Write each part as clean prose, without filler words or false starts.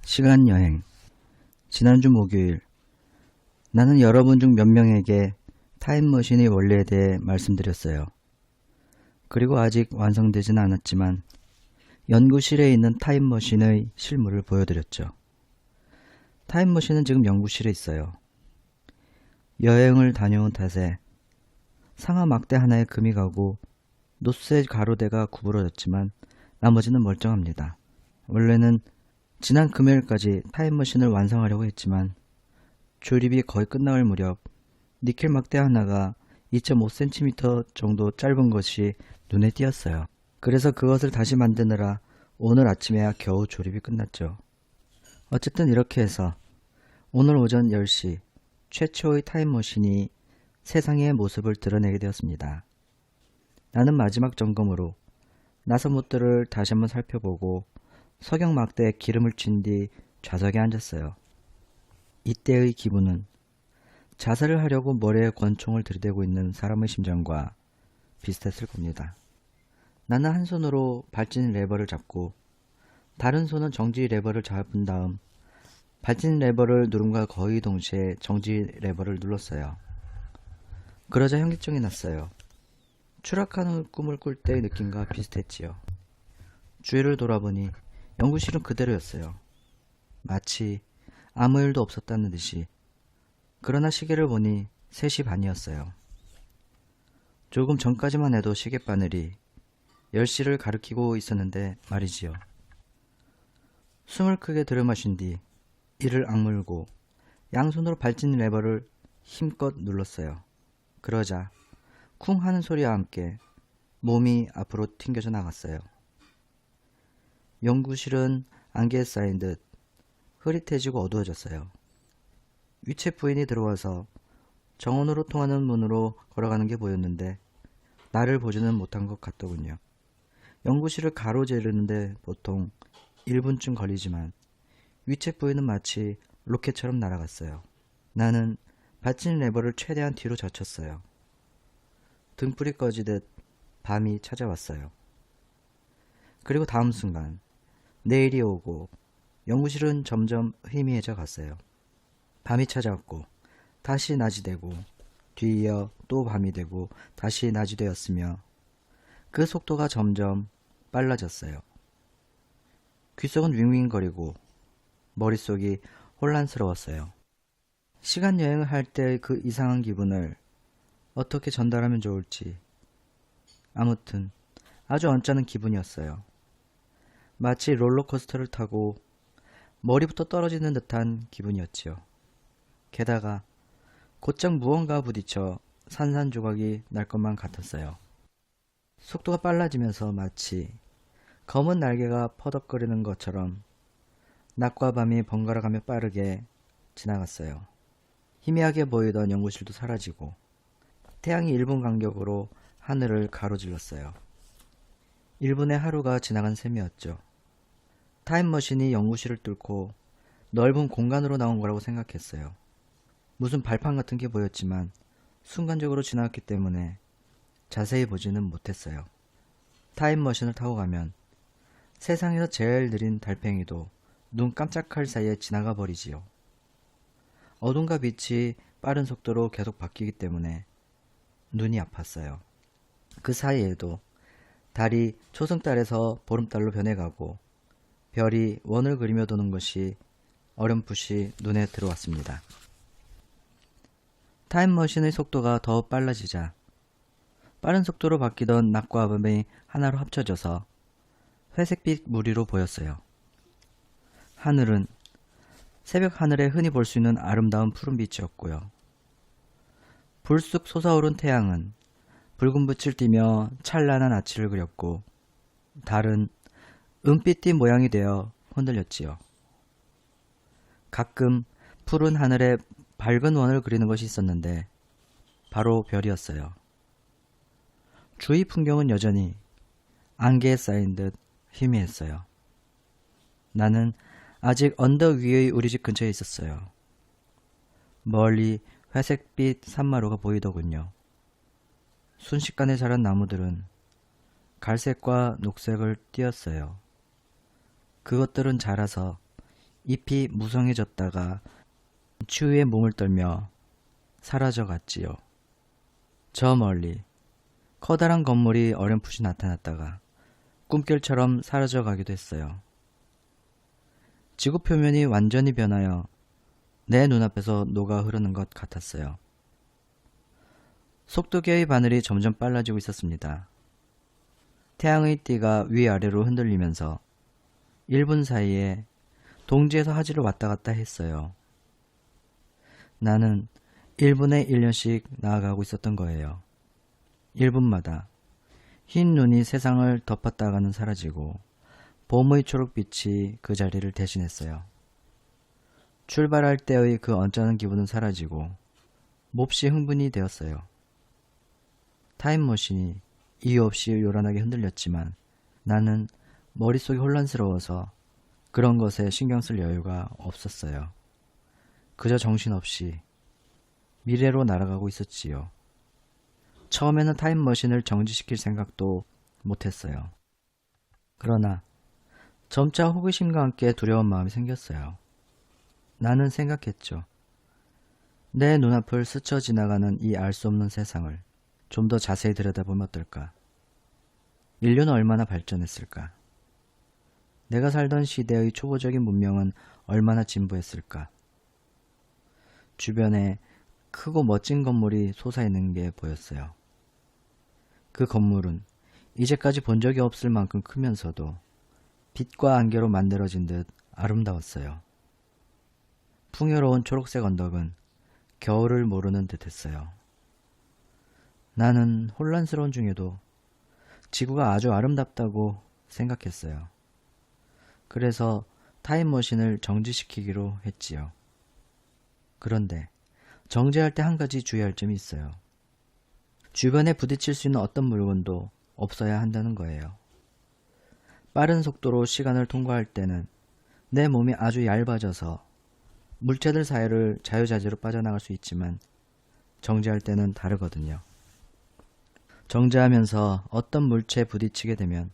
시간여행. 지난주 목요일, 나는 여러분 중 몇 명에게 타임머신의 원리에 대해 말씀드렸어요. 그리고 아직 완성되지는 않았지만 연구실에 있는 타임머신의 실물을 보여드렸죠. 타임머신은 지금 연구실에 있어요. 여행을 다녀온 탓에 상하 막대 하나에 금이 가고 노쇠 가로대가 구부러졌지만 나머지는 멀쩡합니다. 원래는 지난 금요일까지 타임머신을 완성하려고 했지만 조립이 거의 끝나갈 무렵 니켈 막대 하나가 2.5cm 정도 짧은 것이 눈에 띄었어요. 그래서 그것을 다시 만드느라 오늘 아침에야 겨우 조립이 끝났죠. 어쨌든 이렇게 해서 오늘 오전 10시 최초의 타임머신이 세상의 모습을 드러내게 되었습니다. 나는 마지막 점검으로 나사못들을 다시 한번 살펴보고 석영 막대에 기름을 쥔 뒤 좌석에 앉았어요. 이때의 기분은 자살을 하려고 머리에 권총을 들이대고 있는 사람의 심정과 비슷했을 겁니다. 나는 한 손으로 발진 레버를 잡고 다른 손은 정지 레버를 잡은 다음 발진 레버를 누름과 거의 동시에 정지 레버를 눌렀어요. 그러자 현기증이 났어요. 추락하는 꿈을 꿀 때의 느낌과 비슷했지요. 주위를 돌아보니 연구실은 그대로였어요. 마치 아무 일도 없었다는 듯이. 그러나 시계를 보니 3시 반이었어요. 조금 전까지만 해도 시계바늘이 10시를 가리키고 있었는데 말이지요. 숨을 크게 들이마신 뒤 이를 악물고 양손으로 발진 레버를 힘껏 눌렀어요. 그러자 쿵 하는 소리와 함께 몸이 앞으로 튕겨져 나갔어요. 연구실은 안개에 쌓인 듯 흐릿해지고 어두워졌어요. 위체 부인이 들어와서 정원으로 통하는 문으로 걸어가는 게 보였는데 나를 보지는 못한 것 같더군요. 연구실을 가로지르는데 보통 1분쯤 걸리지만 위체 부인은 마치 로켓처럼 날아갔어요. 나는 받침 레버를 최대한 뒤로 젖혔어요. 등불이 꺼지듯 밤이 찾아왔어요. 그리고 다음 순간 내일이 오고 연구실은 점점 희미해져 갔어요. 밤이 찾아왔고 다시 낮이 되고 뒤이어 또 밤이 되고 다시 낮이 되었으며 그 속도가 점점 빨라졌어요. 귓속은 윙윙거리고 머릿속이 혼란스러웠어요. 시간 여행을 할 때의 그 이상한 기분을 어떻게 전달하면 좋을지. 아무튼 아주 언짢은 기분이었어요. 마치 롤러코스터를 타고 머리부터 떨어지는 듯한 기분이었지요. 게다가 곧장 무언가 부딪혀 산산조각이 날 것만 같았어요. 속도가 빨라지면서 마치 검은 날개가 퍼덕거리는 것처럼 낮과 밤이 번갈아가며 빠르게 지나갔어요. 희미하게 보이던 연구실도 사라지고 태양이 1분 간격으로 하늘을 가로질렀어요. 1분의 하루가 지나간 셈이었죠. 타임머신이 연구실을 뚫고 넓은 공간으로 나온 거라고 생각했어요. 무슨 발판 같은 게 보였지만 순간적으로 지나갔기 때문에 자세히 보지는 못했어요. 타임머신을 타고 가면 세상에서 제일 느린 달팽이도 눈 깜짝할 사이에 지나가 버리지요. 어둠과 빛이 빠른 속도로 계속 바뀌기 때문에 눈이 아팠어요. 그 사이에도 달이 초승달에서 보름달로 변해가고 별이 원을 그리며 도는 것이 어렴풋이 눈에 들어왔습니다. 타임머신의 속도가 더 빨라지자 빠른 속도로 바뀌던 낮과 밤이 하나로 합쳐져서 회색빛 무리로 보였어요. 하늘은 새벽 하늘에 흔히 볼 수 있는 아름다운 푸른빛이었고요. 불쑥 솟아오른 태양은 붉은 빛을 띠며 찬란한 아치를 그렸고 달은 은빛빛 모양이 되어 흔들렸지요. 가끔 푸른 하늘에 밝은 원을 그리는 것이 있었는데 바로 별이었어요. 주위 풍경은 여전히 안개에 쌓인 듯 희미했어요. 나는 아직 언덕 위의 우리 집 근처에 있었어요. 멀리 회색빛 산마루가 보이더군요. 순식간에 자란 나무들은 갈색과 녹색을 띄었어요. 그것들은 자라서 잎이 무성해졌다가 추위에 몸을 떨며 사라져 갔지요. 저 멀리 커다란 건물이 어렴풋이 나타났다가 꿈결처럼 사라져 가기도 했어요. 지구 표면이 완전히 변하여 내 눈앞에서 녹아 흐르는 것 같았어요. 속도계의 바늘이 점점 빨라지고 있었습니다. 태양의 띠가 위아래로 흔들리면서 1분 사이에 동지에서 하지를 왔다 갔다 했어요. 나는 1분에 1년씩 나아가고 있었던 거예요. 1분마다 흰 눈이 세상을 덮었다가는 사라지고 봄의 초록빛이 그 자리를 대신했어요. 출발할 때의 그 언짢은 기분은 사라지고 몹시 흥분이 되었어요. 타임머신이 이유 없이 요란하게 흔들렸지만 나는 머릿속이 혼란스러워서 그런 것에 신경 쓸 여유가 없었어요. 그저 정신없이 미래로 날아가고 있었지요. 처음에는 타임머신을 정지시킬 생각도 못했어요. 그러나 점차 호기심과 함께 두려운 마음이 생겼어요. 나는 생각했죠. 내 눈앞을 스쳐 지나가는 이 알 수 없는 세상을 좀 더 자세히 들여다보면 어떨까? 인류는 얼마나 발전했을까? 내가 살던 시대의 초보적인 문명은 얼마나 진보했을까? 주변에 크고 멋진 건물이 솟아있는 게 보였어요. 그 건물은 이제까지 본 적이 없을 만큼 크면서도 빛과 안개로 만들어진 듯 아름다웠어요. 풍요로운 초록색 언덕은 겨울을 모르는 듯 했어요. 나는 혼란스러운 중에도 지구가 아주 아름답다고 생각했어요. 그래서 타임머신을 정지시키기로 했지요. 그런데 정지할 때 한 가지 주의할 점이 있어요. 주변에 부딪힐 수 있는 어떤 물건도 없어야 한다는 거예요. 빠른 속도로 시간을 통과할 때는 내 몸이 아주 얇아져서 물체들 사이를 자유자재로 빠져나갈 수 있지만 정지할 때는 다르거든요. 정지하면서 어떤 물체에 부딪히게 되면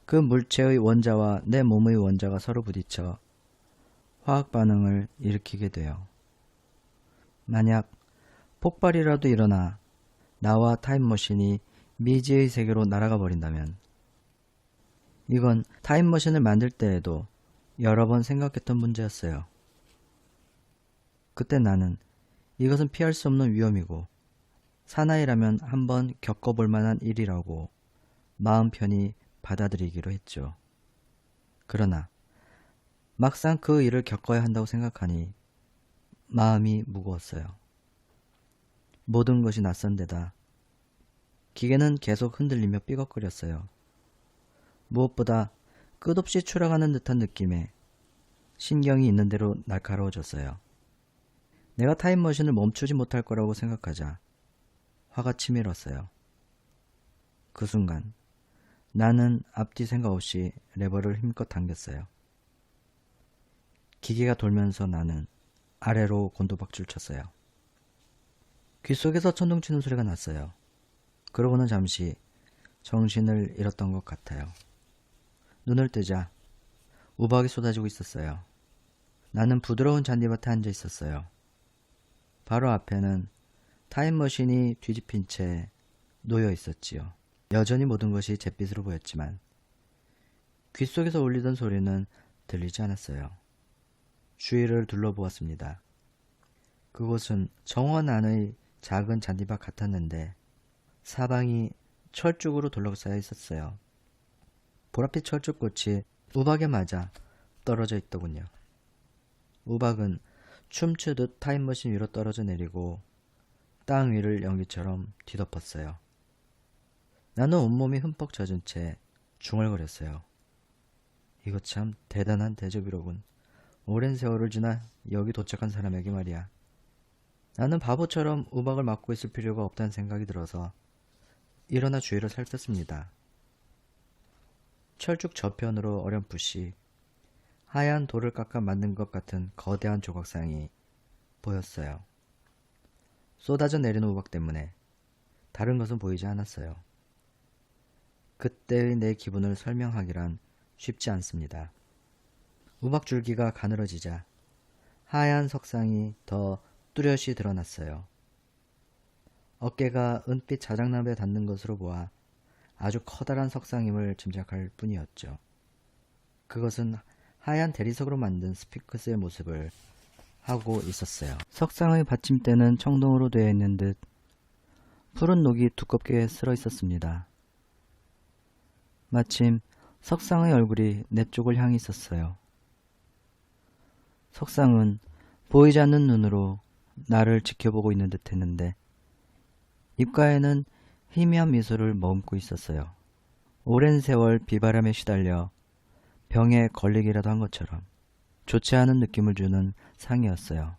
그 물체의 원자와 내 몸의 원자가 서로 부딪혀 화학 반응을 일으키게 돼요. 만약 폭발이라도 일어나 나와 타임머신이 미지의 세계로 날아가 버린다면 이건 타임머신을 만들 때에도 여러 번 생각했던 문제였어요. 그때 나는 이것은 피할 수 없는 위험이고 사나이라면 한번 겪어볼 만한 일이라고 마음 편히 받아들이기로 했죠. 그러나 막상 그 일을 겪어야 한다고 생각하니 마음이 무거웠어요. 모든 것이 낯선 데다 기계는 계속 흔들리며 삐걱거렸어요. 무엇보다 끝없이 추락하는 듯한 느낌에 신경이 있는 대로 날카로워졌어요. 내가 타임머신을 멈추지 못할 거라고 생각하자 화가 치밀었어요. 그 순간 나는 앞뒤 생각 없이 레버를 힘껏 당겼어요. 기계가 돌면서 나는 아래로 곤두박질 쳤어요. 귓속에서 천둥치는 소리가 났어요. 그러고는 잠시 정신을 잃었던 것 같아요. 눈을 뜨자 우박이 쏟아지고 있었어요. 나는 부드러운 잔디밭에 앉아 있었어요. 바로 앞에는 타임머신이 뒤집힌 채 놓여 있었지요. 여전히 모든 것이 잿빛으로 보였지만 귓속에서 울리던 소리는 들리지 않았어요. 주위를 둘러보았습니다. 그곳은 정원 안의 작은 잔디밭 같았는데 사방이 철쭉으로 둘러싸여 있었어요. 보랏빛 철쭉꽃이 우박에 맞아 떨어져 있더군요. 우박은 춤추듯 타임머신 위로 떨어져 내리고 땅 위를 연기처럼 뒤덮었어요. 나는 온몸이 흠뻑 젖은 채 중얼거렸어요. 이거 참 대단한 대접이로군. 오랜 세월을 지나 여기 도착한 사람에게 말이야. 나는 바보처럼 우박을 맞고 있을 필요가 없다는 생각이 들어서 일어나 주위를 살폈습니다. 철쭉 저편으로 어렴풋이 하얀 돌을 깎아 만든 것 같은 거대한 조각상이 보였어요. 쏟아져 내리는 우박 때문에 다른 것은 보이지 않았어요. 그때의 내 기분을 설명하기란 쉽지 않습니다. 우박줄기가 가늘어지자 하얀 석상이 더 뚜렷이 드러났어요. 어깨가 은빛 자작나무에 닿는 것으로 보아 아주 커다란 석상임을 짐작할 뿐이었죠. 그것은 하얀 대리석으로 만든 스핑크스의 모습을 하고 있었어요. 석상의 받침대는 청동으로 되어 있는 듯 푸른 녹이 두껍게 쓸어 있었습니다. 마침 석상의 얼굴이 내 쪽을 향해 있었어요. 석상은 보이지 않는 눈으로 나를 지켜보고 있는 듯 했는데 입가에는 희미한 미소를 머금고 있었어요. 오랜 세월 비바람에 시달려 병에 걸리기라도 한 것처럼 좋지 않은 느낌을 주는 상이었어요.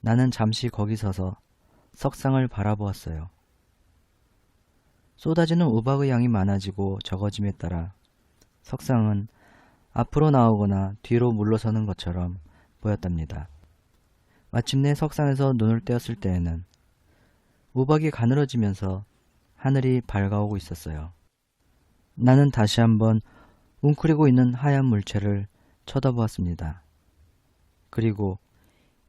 나는 잠시 거기 서서 석상을 바라보았어요. 쏟아지는 우박의 양이 많아지고 적어짐에 따라 석상은 앞으로 나오거나 뒤로 물러서는 것처럼 보였답니다. 마침내 석상에서 눈을 떼었을 때에는 우박이 가늘어지면서 하늘이 밝아오고 있었어요. 나는 다시 한번 웅크리고 있는 하얀 물체를 쳐다보았습니다. 그리고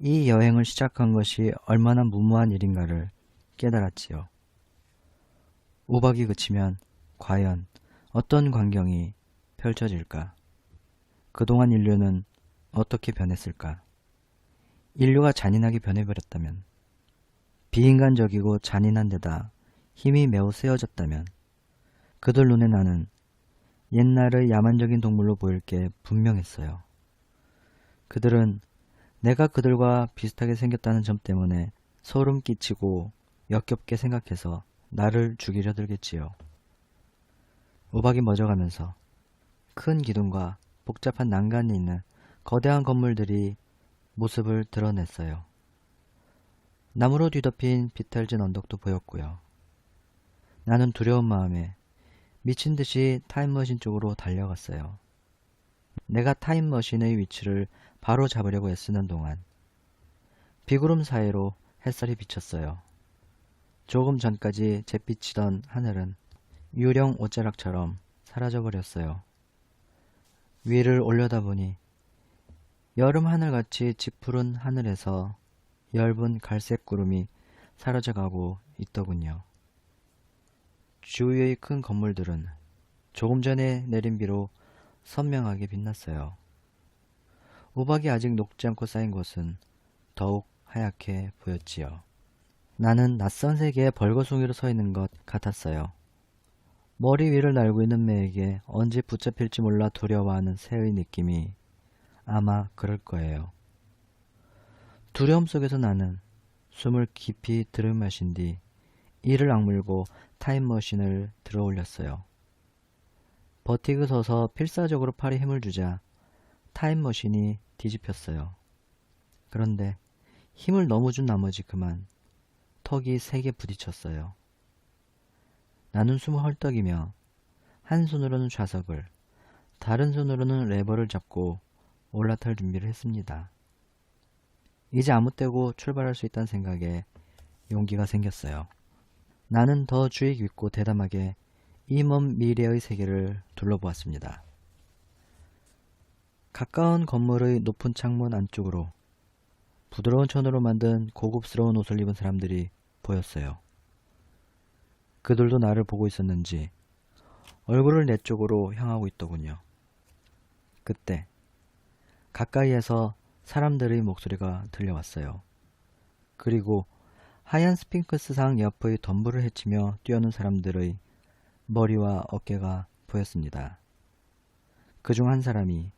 이 여행을 시작한 것이 얼마나 무모한 일인가를 깨달았지요. 우박이 그치면 과연 어떤 광경이 펼쳐질까? 그동안 인류는 어떻게 변했을까? 인류가 잔인하게 변해버렸다면, 비인간적이고 잔인한 데다 힘이 매우 세어졌다면 그들 눈에 나는 옛날의 야만적인 동물로 보일 게 분명했어요. 그들은 내가 그들과 비슷하게 생겼다는 점 때문에 소름 끼치고 역겹게 생각해서 나를 죽이려 들겠지요. 우박이 멎어가면서 큰 기둥과 복잡한 난간이 있는 거대한 건물들이 모습을 드러냈어요. 나무로 뒤덮인 비탈진 언덕도 보였고요. 나는 두려운 마음에 미친 듯이 타임머신 쪽으로 달려갔어요. 내가 타임머신의 위치를 바로 잡으려고 애쓰는 동안 비구름 사이로 햇살이 비쳤어요. 조금 전까지 잿빛이던 하늘은 유령 옷자락처럼 사라져버렸어요. 위를 올려다보니 여름 하늘같이 짙푸른 하늘에서 엷은 갈색 구름이 사라져가고 있더군요. 주위의 큰 건물들은 조금 전에 내린 비로 선명하게 빛났어요. 우박이 아직 녹지 않고 쌓인 곳은 더욱 하얗게 보였지요. 나는 낯선 세계에 벌거숭이로 서 있는 것 같았어요. 머리 위를 날고 있는 매에게 언제 붙잡힐지 몰라 두려워하는 새의 느낌이 아마 그럴 거예요. 두려움 속에서 나는 숨을 깊이 들이마신 뒤 이를 악물고 타임머신을 들어 올렸어요. 버티고 서서 필사적으로 팔에 힘을 주자 타임머신이 뒤집혔어요. 그런데 힘을 너무 준 나머지 그만 턱이 세게 부딪혔어요. 나는 숨을 헐떡이며 한 손으로는 좌석을, 다른 손으로는 레버를 잡고 올라탈 준비를 했습니다. 이제 아무 때고 출발할 수 있다는 생각에 용기가 생겼어요. 나는 더 주의 깊고 대담하게 이 먼 미래의 세계를 둘러보았습니다. 가까운 건물의 높은 창문 안쪽으로 부드러운 천으로 만든 고급스러운 옷을 입은 사람들이 보였어요. 그들도 나를 보고 있었는지 얼굴을 내 쪽으로 향하고 있더군요. 그때 가까이에서 사람들의 목소리가 들려왔어요. 그리고 하얀 스핑크스상 옆의 덤불을 헤치며 뛰어오는 사람들의 머리와 어깨가 보였습니다. 그중 한 사람이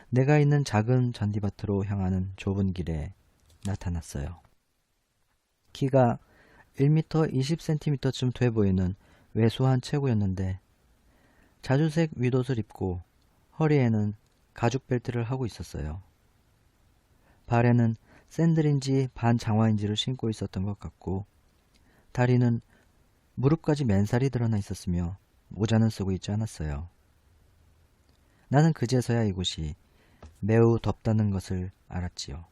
내가 있는 작은 잔디밭으로 향하는 좁은 길에 나타났어요. 키가 1m 20cm쯤 돼 보이는 왜소한 체구였는데 자주색 윗옷을 입고 허리에는 가죽 벨트를 하고 있었어요. 발에는 샌들인지 반장화인지를 신고 있었던 것 같고 다리는 무릎까지 맨살이 드러나 있었으며 모자는 쓰고 있지 않았어요. 나는 그제서야 이곳이 매우 덥다는 것을 알았지요.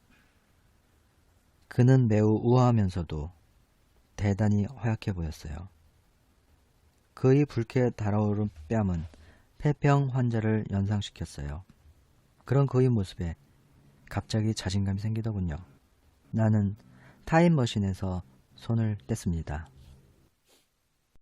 그는 매우 우아하면서도 대단히 허약해 보였어요. 그의 붉게 달아오른 뺨은 폐병 환자를 연상시켰어요. 그런 그의 모습에 갑자기 자신감이 생기더군요. 나는 타임머신에서 손을 뗐습니다.